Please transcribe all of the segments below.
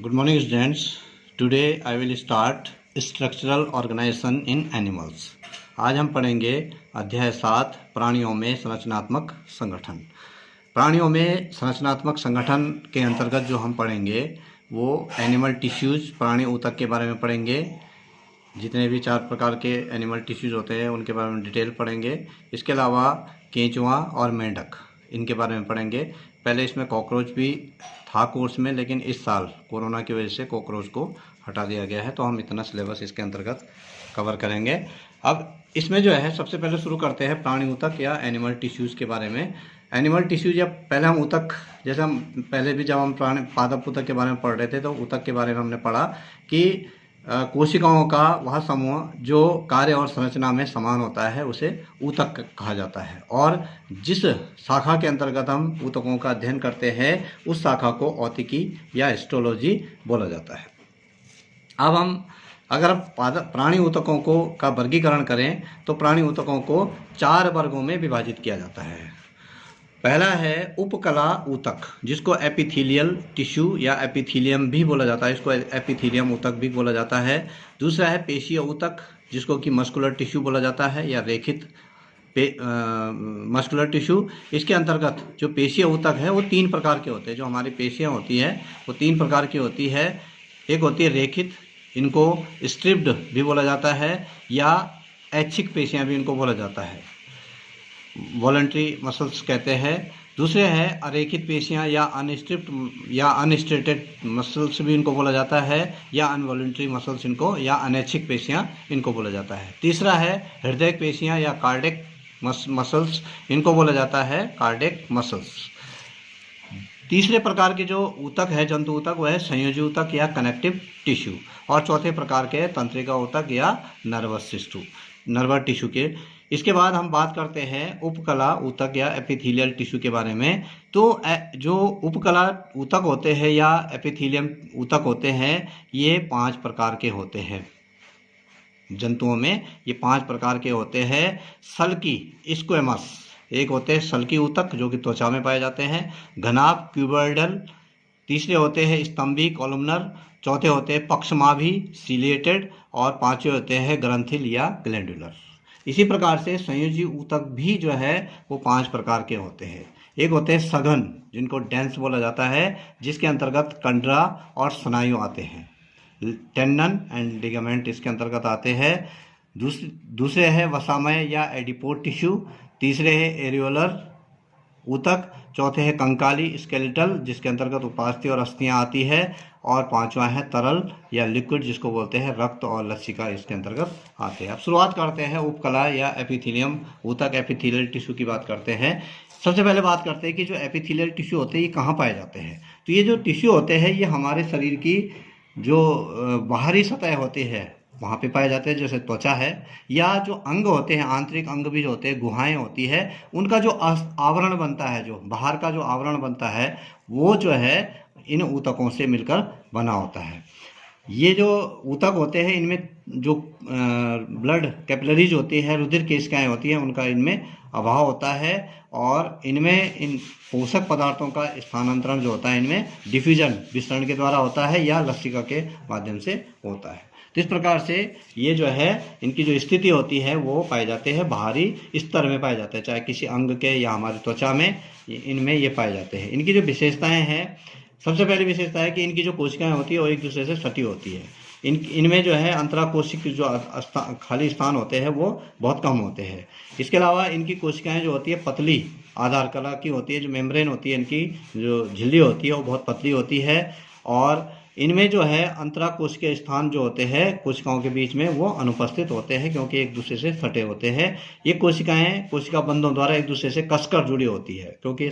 Good morning, students. Today I will start structural organization in animals. आज हम पढ़ेंगे अध्याय 7 प्राणियों में संरचनात्मक संगठन। प्राणियों में संरचनात्मक संगठन के अंतर्गत जो हम पढ़ेंगे वो एनिमल टिश्यूज, प्राणी ऊतक के बारे में पढ़ेंगे। जितने भी 4 प्रकार के एनिमल टिश्यूज होते हैं उनके बारे में डिटेल पढ़ेंगे। इसके अलावा केंचुआ और मेंढक, इनके बारे में पढ़ेंगे। पहले इसमें कॉकरोच भी था कोर्स में, लेकिन इस साल कोरोना की वजह से कॉकरोच को हटा दिया गया है, तो हम इतना सिलेबस इसके अंतर्गत कवर करेंगे। अब इसमें जो है सबसे पहले शुरू करते हैं प्राणी ऊतक या एनिमल टिश्यूज़ के बारे में। एनिमल टिश्यूज, जब पहले हम ऊतक, जैसे हम पहले भी जब हम प्राणी पादप ऊतक के बारे में पढ़ रहे थे तो ऊतक के बारे में हमने पढ़ा कि कोशिकाओं का वह समूह जो कार्य और संरचना में समान होता है उसे ऊतक कहा जाता है, और जिस शाखा के अंतर्गत हम ऊतकों का अध्ययन करते हैं उस शाखा को औतिकी या हिस्टोलॉजी बोला जाता है। अब हम अगर प्राणी ऊतकों को का वर्गीकरण करें तो प्राणी ऊतकों को 4 वर्गों में विभाजित किया जाता है। पहला है उपकला ऊतक, जिसको एपिथेलियल टिश्यू या एपिथेलियम भी बोला जाता है, इसको एपिथेलियम ऊतक भी बोला जाता है। दूसरा है पेशीय ऊतक, जिसको कि मस्कुलर टिश्यू बोला जाता है या रेखित मस्कुलर टिश्यू। इसके अंतर्गत जो पेशीय ऊतक है वो 3 प्रकार के होते हैं। जो हमारी पेशियाँ होती हैं वो 3 प्रकार की होती है। एक होती है रेखित, इनको स्ट्रिप्ड भी बोला जाता है, या ऐच्छिक पेशियाँ भी इनको बोला जाता है, वॉलंटरी मसल्स कहते हैं। दूसरे हैं अरेखित पेशियाँ या अनस्ट्रिप्ड या अनस्ट्रेटेड मसल्स भी इनको बोला जाता है, या अनवॉलंटरी मसल्स इनको, या अनैच्छिक पेशियाँ इनको बोला जाता है। तीसरा है हृदय पेशियाँ या कार्डियक मसल्स, इनको बोला जाता है कार्डियक मसल्स। तीसरे प्रकार के जो ऊतक है, जंतु ऊतक, वह है संयोजी ऊतक या कनेक्टिव टिश्यू। और चौथे प्रकार के तंत्रिका ऊतक या नर्वस टिश्यू के। इसके बाद हम बात करते हैं उपकला ऊतक या एपिथेलियल टिश्यू के बारे में। तो जो उपकला ऊतक होते हैं या एपिथेलियम ऊतक होते हैं ये 5 प्रकार के होते हैं। जंतुओं में ये 5 प्रकार के होते हैं। सल्की स्क्वेमस एक होते हैं सल्की ऊतक, जो कि त्वचा में पाए जाते हैं। घनाभ क्यूबॉइडल। तीसरे होते हैं स्तंभी कॉलमनर। चौथे होते हैं पक्षमाभी सिलिएटेड। और 5वें होते हैं ग्रंथिल या ग्लैंडुलर। इसी प्रकार से संयोजी ऊतक भी जो है वो 5 प्रकार के होते हैं। एक होते हैं सघन, जिनको डेंस बोला जाता है, जिसके अंतर्गत कंडरा और स्नायु आते हैं। टेंडन एंड लिगामेंट इसके अंतर्गत आते हैं। दूसरे है वसामय या एडिपोड टिश्यू। तीसरे है एरियोलर ऊतक। चौथे है कंकाली स्केलेटल, जिसके अंतर्गत उपास्थि और अस्थियां आती है। और 5वां है तरल या लिक्विड, जिसको बोलते हैं रक्त और लसिका, इसके अंतर्गत आते हैं। अब शुरुआत करते हैं उपकला या एपिथेलियम ऊतक, एपिथेलियल टिश्यू की बात करते हैं। सबसे पहले बात करते हैं कि जो एपिथेलियल टिश्यू होते हैं ये कहाँ पाए जाते हैं। तो ये जो टिश्यू होते हैं ये हमारे शरीर की जो बाहरी सतह होती है वहाँ पे पाए जाते हैं, जैसे त्वचा है, या जो अंग होते हैं, आंतरिक अंग भी जो होते हैं, गुहाएं होती है, उनका जो आवरण बनता है, जो बाहर का जो आवरण बनता है वो जो है इन ऊतकों से मिलकर बना होता है। ये जो ऊतक होते हैं इनमें जो ब्लड कैपिलरीज होती है, रुधिर केशिकाएं होती हैं, उनका इनमें अभाव होता है, और इनमें इन पोषक पदार्थों का स्थानांतरण जो होता है इनमें डिफ्यूजन, विसरण के द्वारा होता है या लसिका के माध्यम से होता है। तो इस प्रकार से ये जो है इनकी जो स्थिति होती है वो पाए जाते हैं बाहरी स्तर में पाए जाते हैं, चाहे किसी अंग के या हमारी त्वचा में, इनमें ये पाए जाते हैं। इनकी जो विशेषताएं हैं, सबसे पहली विशेषता है कि इनकी जो कोशिकाएं होती है वो एक दूसरे से सटी होती है। इनमें जो है अंतराकोशिक जो खाली स्थान होते हैं वो बहुत कम होते हैं। इसके अलावा इनकी कोशिकाएं जो होती है पतली आधार कला की होती है, जो मेम्ब्रेन होती है, इनकी जो झिल्ली होती है वो बहुत पतली होती है। और इनमें जो है अंतराकोशिकीय स्थान जो होते हैं कोशिकाओं के बीच में वो अनुपस्थित होते हैं, क्योंकि एक दूसरे से सटे होते हैं। ये कोशिकाएं कोशिका बंधों द्वारा एक दूसरे से कसकर जुड़ी होती है, क्योंकि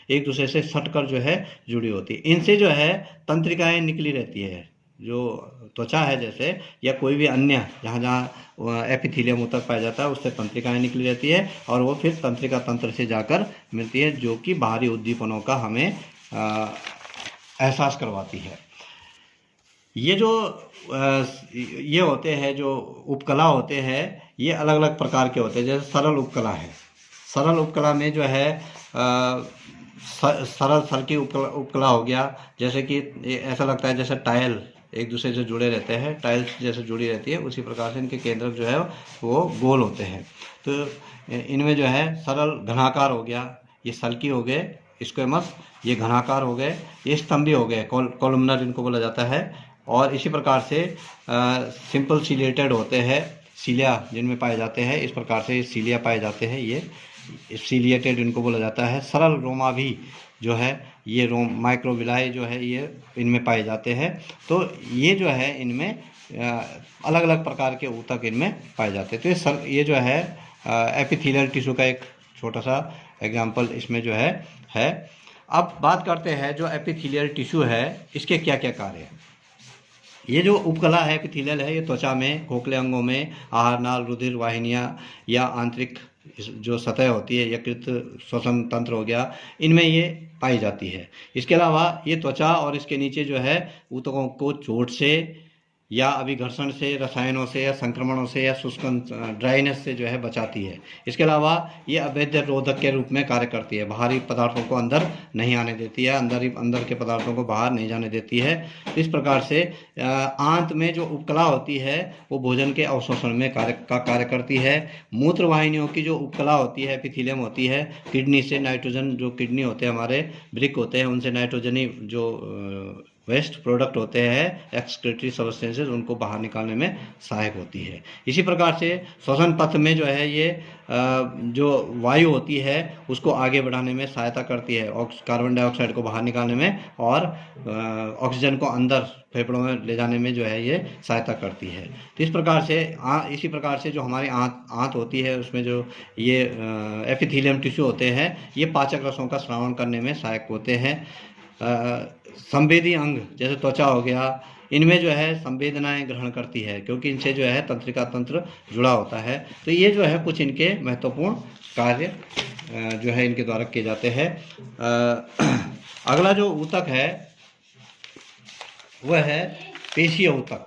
एक दूसरे से सटकर जो है जुड़ी होती है। इनसे जो है तंत्रिकाएं निकली रहती है, जो त्वचा है जैसे, या कोई भी अन्य जहाँ जहाँ एपिथेलियम ऊतक पाया जाता है उससे तंत्रिकाएं निकली रहती है, और वो फिर तंत्रिका तंत्र से जाकर मिलती है, जो कि बाहरी उद्दीपनों का हमें एहसास करवाती है। ये जो ये होते हैं जो उपकला होते हैं ये अलग अलग प्रकार के होते हैं। जैसे सरल उपकला है, सरल उपकला में जो है सरल सल्की उपकला हो गया, जैसे कि ऐसा लगता है जैसे टाइल एक दूसरे से जुड़े रहते हैं, टाइल्स जैसे जुड़ी रहती है, उसी प्रकार से इनके केंद्रक जो है वो गोल होते हैं। तो इनमें जो है सरल घनाकार हो गया, ये सल्की हो गए स्क्वेमस, ये घनाकार हो गए, ये स्तंभी हो गए, कॉलमनर इनको बोला जाता है। और इसी प्रकार से सिंपल सिलेटेड होते हैं, सीलिया जिनमें पाए जाते हैं, इस प्रकार से सीलिया पाए जाते हैं, ये सीलिएटेड इनको बोला जाता है। सरल रोमा भी जो है ये रोम माइक्रोविलाई जो है ये इनमें पाए जाते हैं। तो ये जो है इनमें अलग अलग प्रकार के ऊतक इनमें पाए जाते हैं। तो ये जो है एपिथेलियल टिश्यू का एक छोटा सा एग्जाम्पल इसमें जो है। अब बात करते हैं जो एपिथेलियल टिश्यू है इसके क्या क्या कार्य हैं। ये जो उपकला है एपिथेलियल है, ये त्वचा में, खोखले अंगों में, आहार नाल, रुधिर वाहिनियाँ या आंतरिक जो सतह होती है, यकृत, श्वसन तंत्र हो गया, इनमें ये पाई जाती है। इसके अलावा ये त्वचा और इसके नीचे जो है ऊतकों को चोट से या अभिघर्षण से, रसायनों से या संक्रमणों से या शुष्क ड्राइनेस से जो है बचाती है। इसके अलावा ये अवैध रोधक के रूप में कार्य करती है, बाहरी पदार्थों को अंदर नहीं आने देती है, अंदर के पदार्थों को बाहर नहीं जाने देती है। इस प्रकार से आंत में जो उपकला होती है वो भोजन के अवशोषण में कार्य करती है। मूत्र वाहिनियों की जो उपकला होती है, एपिथेलियम होती है, किडनी से नाइट्रोजन, जो किडनी होते हैं हमारे, वृक्क होते हैं, उनसे नाइट्रोजनी जो वेस्ट प्रोडक्ट होते हैं, एक्सक्रीटरी सब्सटेंसेस, उनको बाहर निकालने में सहायक होती है। इसी प्रकार से श्वसन पथ में जो है ये जो वायु होती है उसको आगे बढ़ाने में सहायता करती है, कार्बन डाइऑक्साइड को बाहर निकालने में, और ऑक्सीजन को अंदर फेफड़ों में ले जाने में जो है ये सहायता करती है। तो इस प्रकार से इसी प्रकार से जो हमारी आंत होती है उसमें जो ये एपिथेलियम टिश्यू होते हैं, ये पाचक रसों का श्रावण करने में सहायक होते हैं। संवेदी अंग जैसे त्वचा हो गया, इनमें जो है संवेदनाएं ग्रहण करती है, क्योंकि इनसे जो है तंत्रिका तंत्र जुड़ा होता है। तो ये जो है कुछ इनके महत्वपूर्ण कार्य जो है इनके द्वारा किए जाते हैं। अगला जो ऊतक है वह है पेशीय ऊतक।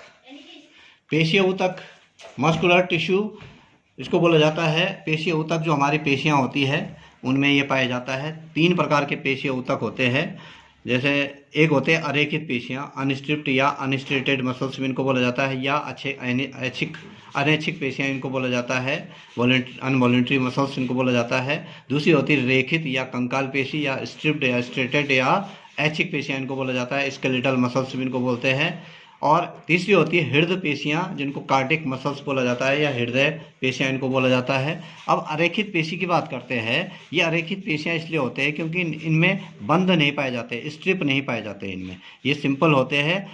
पेशीय ऊतक, मस्कुलर टिश्यू इसको बोला जाता है। पेशीय ऊतक जो हमारी पेशियां होती है उनमें ये पाया जाता है। 3 प्रकार के पेशीय ऊतक होते हैं। जैसे एक होते हैं अरेखित पेशियां, अनस्ट्रिप्ड या अनस्ट्रेटेड मसल्स भी इनको बोला जाता है, या अनैच्छिक पेशियां इनको बोला जाता है, अनवॉलंटरी मसल्स इनको बोला जाता है। दूसरी होती है रेखित या कंकाल पेशी, या स्ट्रिप्ड या स्ट्रेटेड या ऐच्छिक पेशियां इनको बोला जाता है, स्केलेटल मसल्स भी इनको बोलते हैं। और तीसरी होती है हृदय पेशियां, जिनको कार्डिक मसल्स बोला जाता है, या हृदय पेशियां इनको बोला जाता है। अब अरेखित पेशी की बात करते हैं। ये अरेखित पेशियां इसलिए होते हैं क्योंकि इनमें बंध नहीं पाए जाते, स्ट्रिप नहीं पाए जाते इनमें। ये सिंपल होते हैं,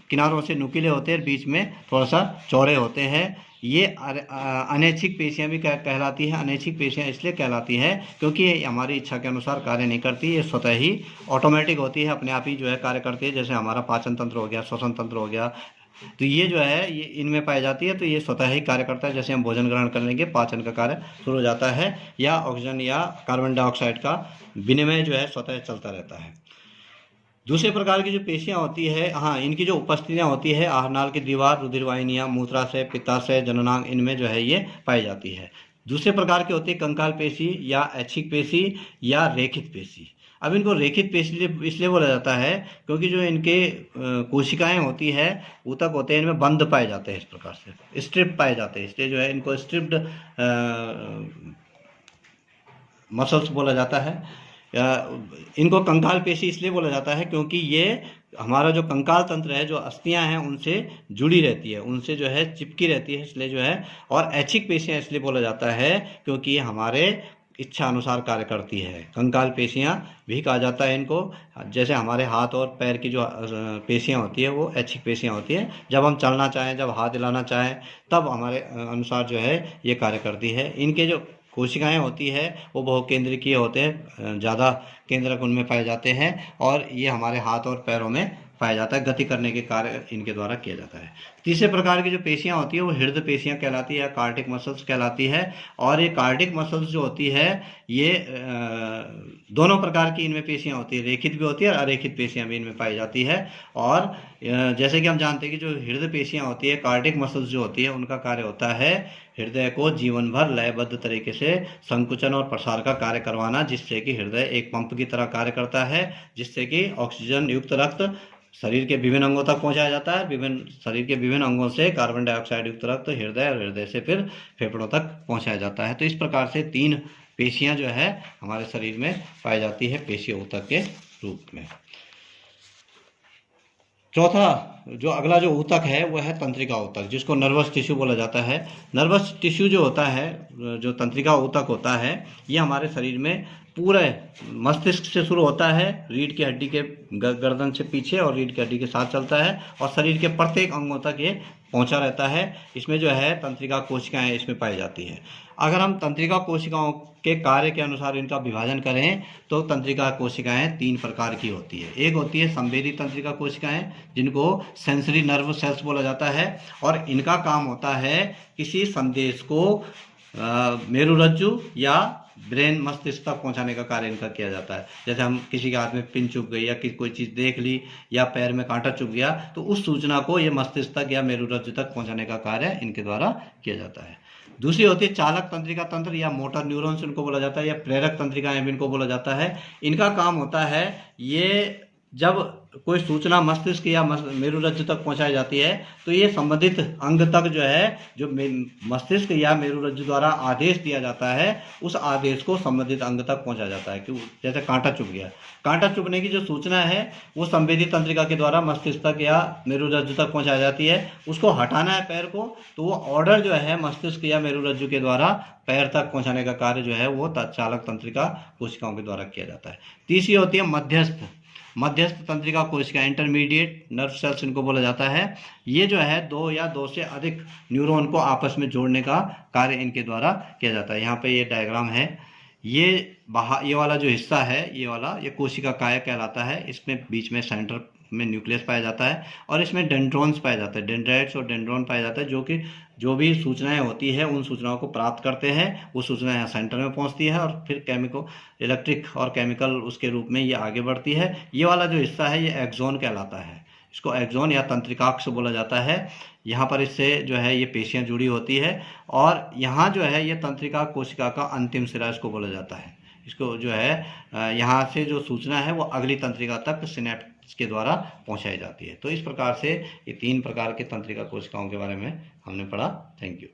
किनारों से नुकीले होते हैं, बीच में थोड़ा सा चौड़े होते हैं। ये अनैच्छिक पेशियां भी कहलाती हैं। अनैच्छिक पेशियां इसलिए कहलाती हैं क्योंकि ये हमारी इच्छा के अनुसार कार्य नहीं करती, ये स्वतः ही ऑटोमेटिक होती है, अपने आप ही जो है कार्य करती है। जैसे हमारा पाचन तंत्र हो गया, श्वसन तंत्र हो गया, तो ये जो है ये इनमें पाई जाती है। तो ये स्वतः ही कार्य करता है। जैसे हम भोजन ग्रहण कर लेंगे, पाचन का कार्य शुरू हो जाता है, या ऑक्सीजन या कार्बन डाइऑक्साइड का विनिमय जो है स्वतः चलता रहता है। दूसरे प्रकार की जो पेशियां होती है, हाँ, इनकी जो उपस्थितियां होती है, आहारनाल की दीवार, रुधिर वाहिनियां, मूत्राशय, पित्ताशय, जननांग, इनमें जो है ये पाई जाती है। दूसरे प्रकार की होती है कंकाल पेशी या ऐच्छिक पेशी या रेखित पेशी। अब इनको रेखित पेशी इसलिए बोला जाता है क्योंकि जो इनके कोशिकाएं होती है, ऊतक होते हैं, इनमें बंध पाए जाते हैं, इस प्रकार से स्ट्रिप पाए जाते हैं, इसलिए जो है इनको स्ट्रिप्ड मसल्स बोला जाता है। इनको कंकाल पेशी इसलिए बोला जाता है क्योंकि ये हमारा जो कंकाल तंत्र है, जो अस्थियां हैं, उनसे जुड़ी रहती है, उनसे जो है चिपकी रहती है, इसलिए जो है। और ऐच्छिक पेशियां इसलिए बोला जाता है क्योंकि ये हमारे इच्छा अनुसार कार्य करती है। कंकाल पेशियां भी कहा जाता है इनको। जैसे हमारे हाथ और पैर की जो पेशियां होती है वो ऐच्छिक पेशियां होती है। जब हम चलना चाहें, जब हाथ हिलाना चाहें, तब हमारे अनुसार जो है ये कार्य करती है। इनके जो कोशिकाएं होती है वो बहुकेंद्रिकीय होते हैं, ज़्यादा केंद्रक उनमें पाए जाते हैं, और ये हमारे हाथ और पैरों में पाया जाता है। गति करने के कार्य इनके द्वारा किया जाता है। तीसरे प्रकार की जो पेशियां होती है वो हृदय पेशियां कहलाती है, कार्डिक मसल्स कहलाती है। और ये कार्डिक मसल्स जो होती है ये दोनों प्रकार की इनमें पेशियां होती है, रेखित भी होती है और अरेखित पेशियां भी इनमें पाई जाती है। और जैसे कि हम जानते हैं कि जो हृदय पेशियां होती है, कार्डियक मसल्स जो होती है, उनका कार्य होता है हृदय को जीवन भर लयबद्ध तरीके से संकुचन और प्रसार का कार्य करवाना, जिससे कि हृदय एक पंप की तरह कार्य करता है, जिससे कि ऑक्सीजन युक्त रक्त शरीर के विभिन्न अंगों तक पहुंचाया जाता है, शरीर के विभिन्न अंगों से कार्बन डाइऑक्साइड युक्त रक्त हृदय और हृदय से फिर फेफड़ों तक पहुंचाया जाता है। तो इस प्रकार से 3 पेशियां जो है हमारे शरीर में पाई जाती है पेशीय ऊतक के रूप में। चौथा जो अगला जो ऊतक है वह है तंत्रिका ऊतक, जिसको नर्वस टिश्यू बोला जाता है। नर्वस टिश्यू जो होता है, जो तंत्रिका ऊतक होता है, ये हमारे शरीर में पूरे मस्तिष्क से शुरू होता है, रीढ़ की हड्डी के गर्दन से पीछे और रीढ़ की हड्डी के साथ चलता है और शरीर के प्रत्येक अंगों तक ये पहुंचा रहता है। इसमें जो है तंत्रिका कोशिकाएं इसमें पाई जाती है। अगर हम तंत्रिका कोशिकाओं के कार्य के अनुसार इनका विभाजन करें तो तंत्रिका कोशिकाएं 3 प्रकार की होती है। एक होती है संवेदी तंत्रिका कोशिकाएं, जिनको सेंसरी नर्व सेल्स बोला जाता है, और इनका काम होता है किसी संदेश को मेरुरज्जु या ब्रेन मस्तिष्क तक पहुंचाने का कार्य इनका किया जाता है। जैसे हम किसी के हाथ में पिन चुभ गई या कोई चीज़ देख ली या पैर में कांटा चुभ गया, तो उस सूचना को ये मस्तिष्क तक या मेरुरज्जु तक पहुंचाने का कार्य इनके द्वारा किया जाता है। दूसरी होती है चालक तंत्रिका तंत्र या मोटर न्यूरॉन्स इनको बोला जाता है, या प्रेरक तंत्रिकाएं भी इनको बोला जाता है। इनका काम होता है, ये जब कोई सूचना मस्तिष्क या मेरुरज्जु तक पहुंचाई जाती है तो ये संबंधित अंग तक जो है, जो मस्तिष्क या मेरुरज्जु द्वारा आदेश दिया जाता है, उस आदेश को संबंधित अंग तक पहुंचाया जाता है। क्यों? जैसे कांटा चुभ गया, कांटा चुभने की जो सूचना है वो संवेदी तंत्रिका के द्वारा मस्तिष्क तक या मेरुरज्जु तक पहुंचाई जाती है। उसको हटाना है पैर को, तो वो ऑर्डर जो है मस्तिष्क या मेरुरज्जु के द्वारा पैर तक पहुंचाने का कार्य जो है वो चालक तंत्रिका कोशिकाओं के द्वारा किया जाता है। तीसरी होती है मध्यस्थ तंत्रिका कोशिका, इंटरमीडिएट नर्व सेल्स इनको बोला जाता है। ये जो है 2 या 2 से अधिक न्यूरॉन को आपस में जोड़ने का कार्य इनके द्वारा किया जाता है। यहाँ पे ये डायग्राम है, ये वाला जो हिस्सा है, ये कोशिका काय कहलाता है। इसमें बीच में सेंटर में न्यूक्लियस पाया जाता है और इसमें डेंड्रॉन्स पाए जाते हैं, डेंड्राइट्स और डेंड्रॉन पाए जाते हैं, जो कि जो भी सूचनाएं होती है उन सूचनाओं को प्राप्त करते हैं। वो सूचना यहाँ सेंटर में पहुँचती है और फिर इलेक्ट्रिक और केमिकल उसके रूप में ये आगे बढ़ती है। ये वाला जो हिस्सा है ये एक्सोन कहलाता है, इसको एक्सोन या तंत्रिकाक्ष बोला जाता है। यहाँ पर इससे जो है ये पेशियाँ जुड़ी होती है और यहाँ जो है ये तंत्रिका कोशिका का अंतिम सिरा इसको बोला जाता है। इसको जो है यहाँ से जो सूचना है वो अगली तंत्रिका तक सिनेप्स के द्वारा पहुँचाई जाती है। तो इस प्रकार से ये 3 प्रकार के तंत्रिका कोशिकाओं के बारे में हमने पढ़ा। Thank you.